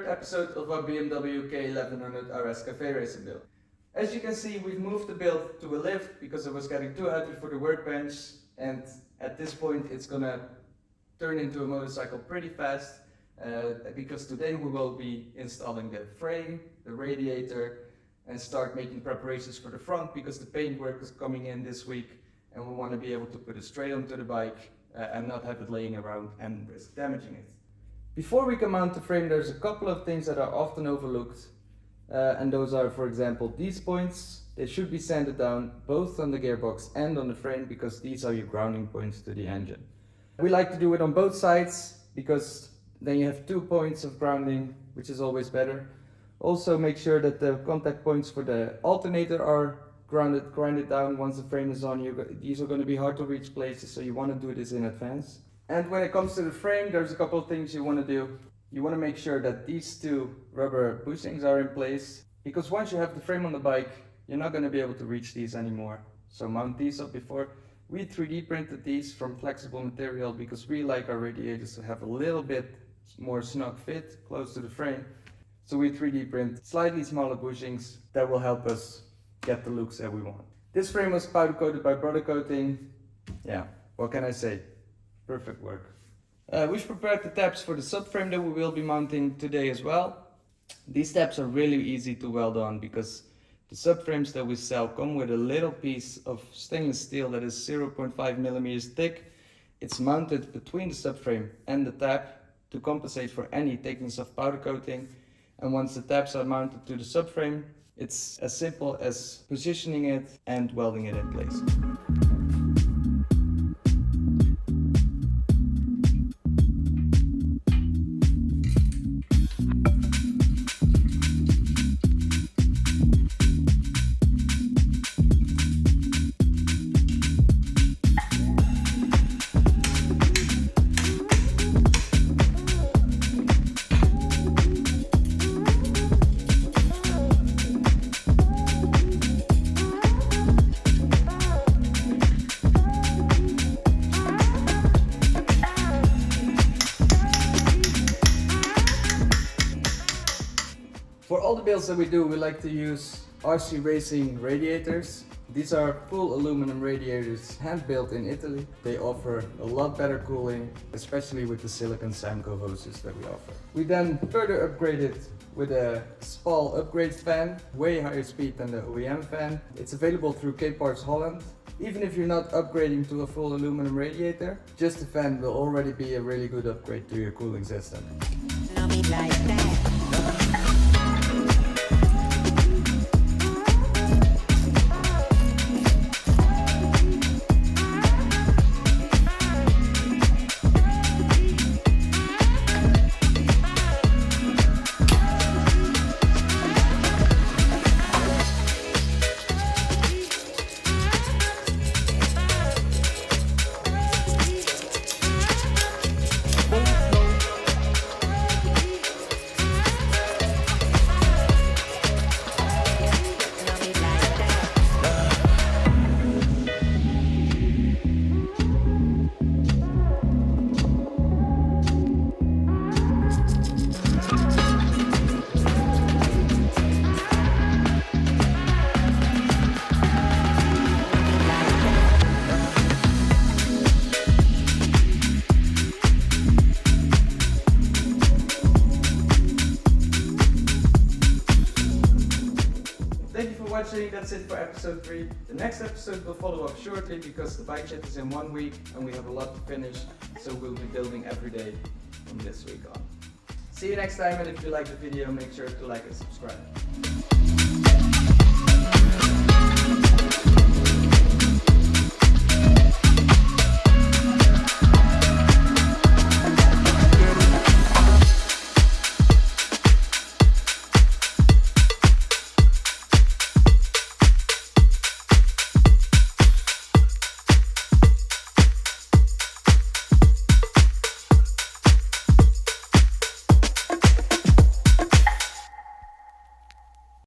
third episode of our BMW K1100RS caferacer build. As you can see, we've moved the build to a lift because it was getting too heavy for the workbench, and at this point it's gonna turn into a motorcycle pretty fast because today we will be installing the frame, the radiator, and start making preparations for the front because the paint work is coming in this week and we want to be able to put it straight onto the bike and not have it laying around and risk damaging it. Before we can mount the frame, there's a couple of things that are often overlooked, and those are, for example, these points. They should be sanded down both on the gearbox and on the frame because these are your grounding points to the engine. We like to do it on both sides because then you have 2 points of grounding, which is always better. Also make sure that the contact points for the alternator are grounded down once the frame is on. These are going to be hard to reach places, so you want to do this in advance. And when it comes to the frame, there's a couple of things you want to do. You want to make sure that these 2 rubber bushings are in place, because once you have the frame on the bike, you're not going to be able to reach these anymore. So mount these up before. We 3D printed these from flexible material because we like our radiators to have a little bit more snug fit close to the frame. So we 3D print slightly smaller bushings that will help us get the looks that we want. This frame was powder coated by brother coating. Yeah, what can I say? Perfect work. We've prepared the tabs for the subframe that we will be mounting today as well. These tabs are really easy to weld on because the subframes that we sell come with a little piece of stainless steel that is 0.5 millimeters thick. It's mounted between the subframe and the tab to compensate for any thickness of powder coating. And once the tabs are mounted to the subframe, it's as simple as positioning it and welding it in place. For all the builds that we do, we like to use RC Racing radiators. These are full aluminum radiators, hand built in Italy. They offer a lot better cooling, especially with the silicon Samco hoses that we offer. We then further upgrade it with a SPAL upgrade fan, way higher speed than the OEM fan. It's available through K-Parts Holland. Even if you're not upgrading to a full aluminum radiator, just the fan will already be a really good upgrade to your cooling system. That's it for episode 3. The next episode will follow up shortly because the bike ship is in 1 week and we have a lot to finish, so we'll be building every day from this week on. See you next time, and if you like the video, make sure to like and subscribe.